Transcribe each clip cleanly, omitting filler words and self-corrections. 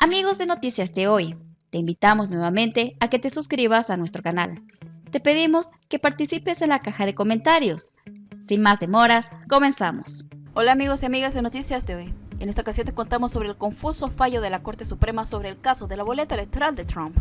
Amigos de Noticias de Hoy, te invitamos nuevamente a que te suscribas a nuestro canal. Te pedimos que participes en la caja de comentarios. Sin más demoras, comenzamos. Hola amigos y amigas de Noticias de Hoy. En esta ocasión te contamos sobre el confuso fallo de la Corte Suprema sobre el caso de la boleta electoral de Trump.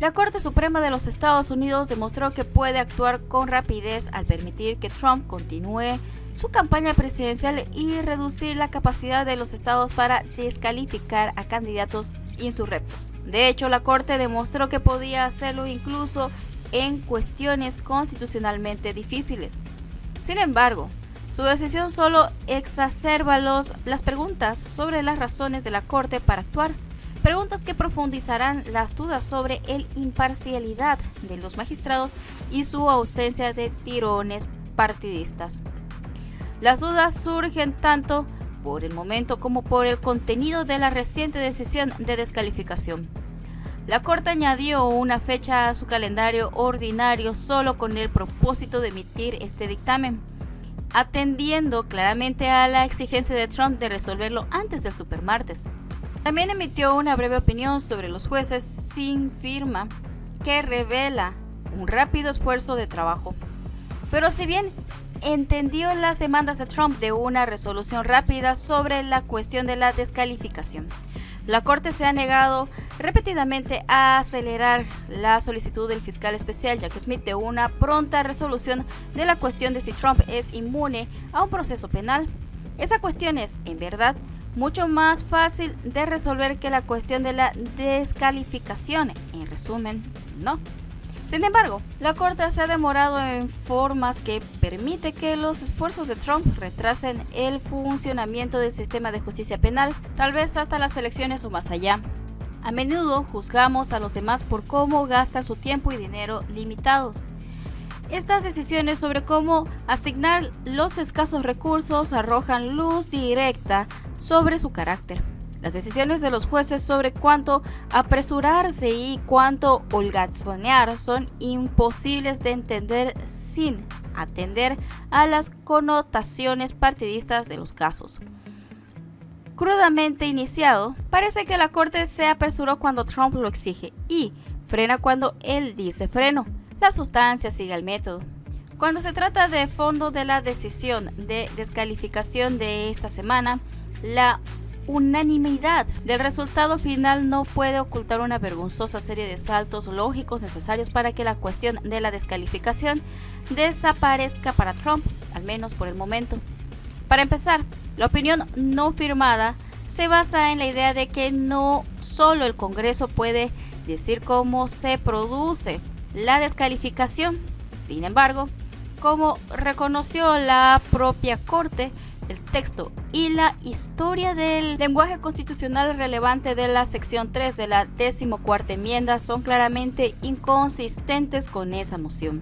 La Corte Suprema de los Estados Unidos demostró que puede actuar con rapidez al permitir que Trump continúe su campaña presidencial y reducir la capacidad de los estados para descalificar a candidatos insurrectos. De hecho, la Corte demostró que podía hacerlo incluso en cuestiones constitucionalmente difíciles. Sin embargo, su decisión solo exacerba las preguntas sobre las razones de la Corte para actuar, preguntas que profundizarán las dudas sobre la imparcialidad de los magistrados y su ausencia de tirones partidistas. Las dudas surgen tanto por el momento como por el contenido de la reciente decisión de descalificación. La Corte añadió una fecha a su calendario ordinario solo con el propósito de emitir este dictamen, atendiendo claramente a la exigencia de Trump de resolverlo antes del supermartes. También emitió una breve opinión sobre los jueces sin firma que revela un rápido esfuerzo de trabajo. Pero si bien entendió las demandas de Trump de una resolución rápida sobre la cuestión de la descalificación, la Corte se ha negado repetidamente a acelerar la solicitud del fiscal especial Jack Smith de una pronta resolución de la cuestión de si Trump es inmune a un proceso penal. Esa cuestión es, en verdad, mucho más fácil de resolver que la cuestión de la descalificación. En resumen, no. Sin embargo, la Corte se ha demorado en formas que permite que los esfuerzos de Trump retrasen el funcionamiento del sistema de justicia penal, tal vez hasta las elecciones o más allá. A menudo juzgamos a los demás por cómo gastan su tiempo y dinero limitados. Estas decisiones sobre cómo asignar los escasos recursos arrojan luz directa sobre su carácter. Las decisiones de los jueces sobre cuánto apresurarse y cuánto holgazanear son imposibles de entender sin atender a las connotaciones partidistas de los casos. Crudamente iniciado, parece que la Corte se apresuró cuando Trump lo exige y frena cuando él dice freno. La sustancia sigue el método. Cuando se trata de fondo de la decisión de descalificación de esta semana, la unanimidad del resultado final no puede ocultar una vergonzosa serie de saltos lógicos necesarios para que la cuestión de la descalificación desaparezca para Trump, al menos por el momento. Para empezar, la opinión no firmada se basa en la idea de que no solo el Congreso puede decir cómo se produce la descalificación. Sin embargo, como reconoció la propia Corte, el texto y la historia del lenguaje constitucional relevante de la sección 3 de la 14ª enmienda son claramente inconsistentes con esa moción.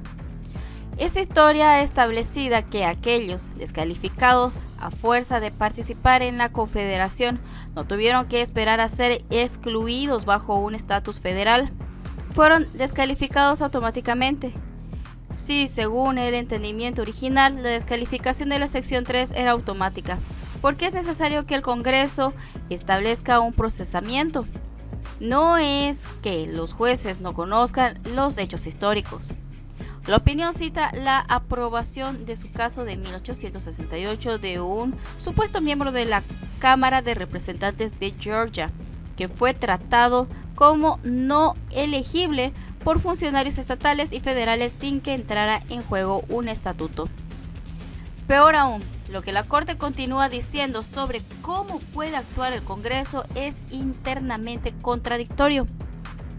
Esa historia establecida que aquellos descalificados a fuerza de participar en la Confederación no tuvieron que esperar a ser excluidos bajo un estatus federal, fueron descalificados automáticamente. Sí, según el entendimiento original, la descalificación de la sección 3 era automática, porque es necesario que el Congreso establezca un procesamiento. No es que los jueces no conozcan los hechos históricos. La opinión cita la aprobación de su caso de 1868 de un supuesto miembro de la Cámara de Representantes de Georgia, que fue tratado como no elegible por funcionarios estatales y federales sin que entrara en juego un estatuto. Peor aún, lo que la Corte continúa diciendo sobre cómo puede actuar el Congreso es internamente contradictorio.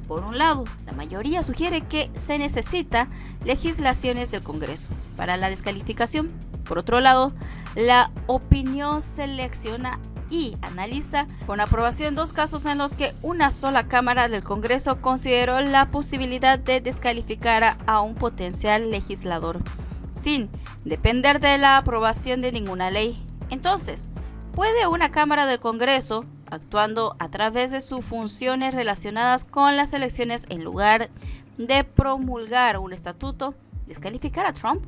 Por un lado, la mayoría sugiere que se necesita legislaciones del Congreso para la descalificación. Por otro lado, la opinión selecciona y analiza con aprobación dos casos en los que una sola Cámara del Congreso consideró la posibilidad de descalificar a un potencial legislador, sin depender de la aprobación de ninguna ley. Entonces, ¿puede una Cámara del Congreso, actuando a través de sus funciones relacionadas con las elecciones en lugar de promulgar un estatuto, descalificar a Trump?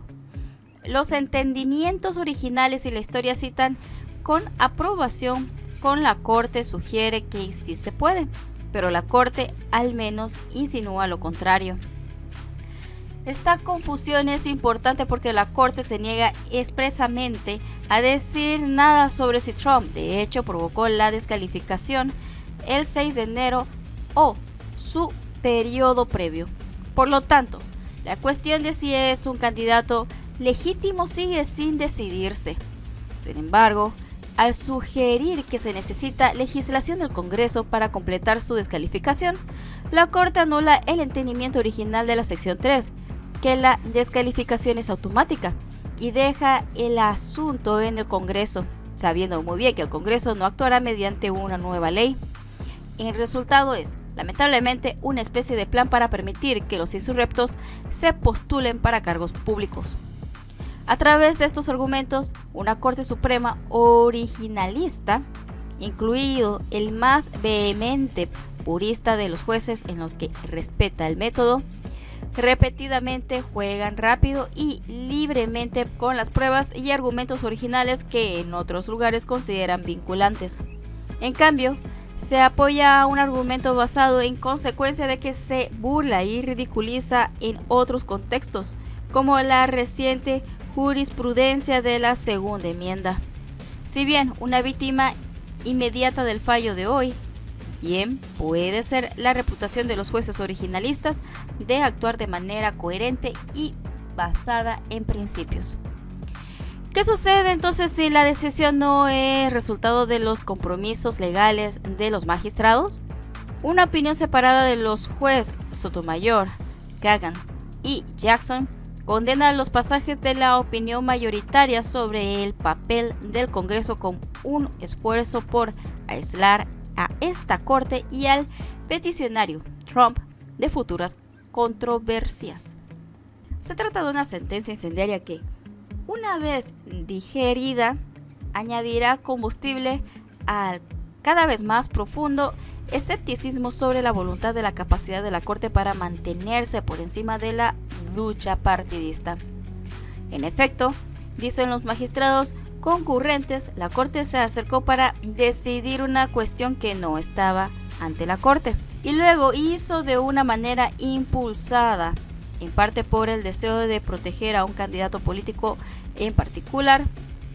Los entendimientos originales y la historia citan con aprobación con la Corte sugiere que sí se puede, pero la Corte al menos insinúa lo contrario. Esta confusión es importante porque la Corte se niega expresamente a decir nada sobre si Trump de hecho provocó la descalificación el 6 de enero o su periodo previo. Por lo tanto, la cuestión de si es un candidato legítimo sigue sin decidirse. Sin embargo, al sugerir que se necesita legislación del Congreso para completar su descalificación, la Corte anula el entendimiento original de la sección 3, que la descalificación es automática, y deja el asunto en el Congreso, sabiendo muy bien que el Congreso no actuará mediante una nueva ley. El resultado es, lamentablemente, una especie de plan para permitir que los insurrectos se postulen para cargos públicos. A través de estos argumentos, una Corte Suprema originalista, incluido el más vehemente purista de los jueces en los que respeta el método, repetidamente juegan rápido y libremente con las pruebas y argumentos originales que en otros lugares consideran vinculantes. En cambio, se apoya a un argumento basado en consecuencia de que se burla y ridiculiza en otros contextos, como la reciente jurisprudencia de la segunda enmienda. Si bien una víctima inmediata del fallo de hoy, bien puede ser la reputación de los jueces originalistas de actuar de manera coherente y basada en principios. ¿Qué sucede entonces si la decisión no es resultado de los compromisos legales de los magistrados? Una opinión separada de los jueces Sotomayor, Kagan y Jackson condena los pasajes de la opinión mayoritaria sobre el papel del Congreso como un esfuerzo por aislar a esta Corte y al peticionario Trump de futuras controversias. Se trata de una sentencia incendiaria que, una vez digerida, añadirá combustible al cada vez más profundo escepticismo sobre la voluntad de la capacidad de la Corte para mantenerse por encima de la lucha partidista. En efecto, dicen los magistrados concurrentes, la Corte se acercó para decidir una cuestión que no estaba ante la Corte, y luego hizo de una manera impulsada, en parte por el deseo de proteger a un candidato político en particular,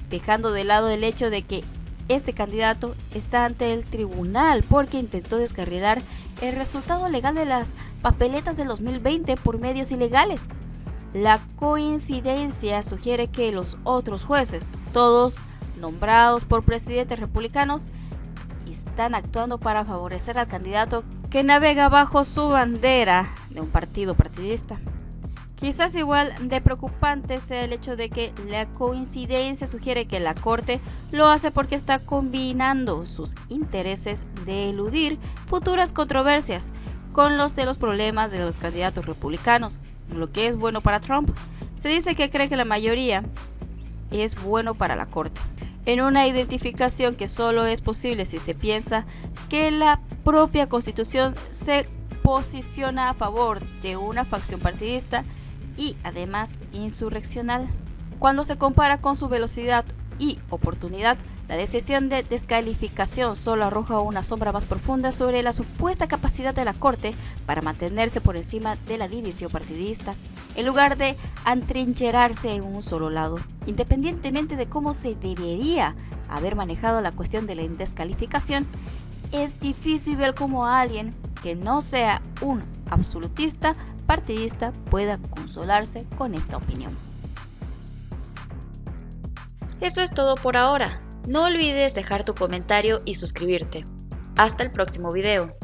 dejando de lado el hecho de que este candidato está ante el tribunal porque intentó descarrilar el resultado legal de las papeletas del 2020 por medios ilegales. La coincidencia sugiere que los otros jueces, todos nombrados por presidentes republicanos, están actuando para favorecer al candidato que navega bajo su bandera de un partido partidista. Quizás igual de preocupante sea el hecho de que la coincidencia sugiere que la Corte lo hace porque está combinando sus intereses de eludir futuras controversias con los de los problemas de los candidatos republicanos, lo que es bueno para Trump. Se dice que cree que la mayoría es bueno para la Corte, en una identificación que solo es posible si se piensa que la propia Constitución se posiciona a favor de una facción partidista y además insurreccional. Cuando se compara con su velocidad y oportunidad, la decisión de descalificación solo arroja una sombra más profunda sobre la supuesta capacidad de la Corte para mantenerse por encima de la división partidista, en lugar de atrincherarse en un solo lado. Independientemente de cómo se debería haber manejado la cuestión de la descalificación, es difícil ver cómo alguien que no sea un absolutista partidista pueda consolarse con esta opinión. Eso es todo por ahora. No olvides dejar tu comentario y suscribirte. Hasta el próximo video.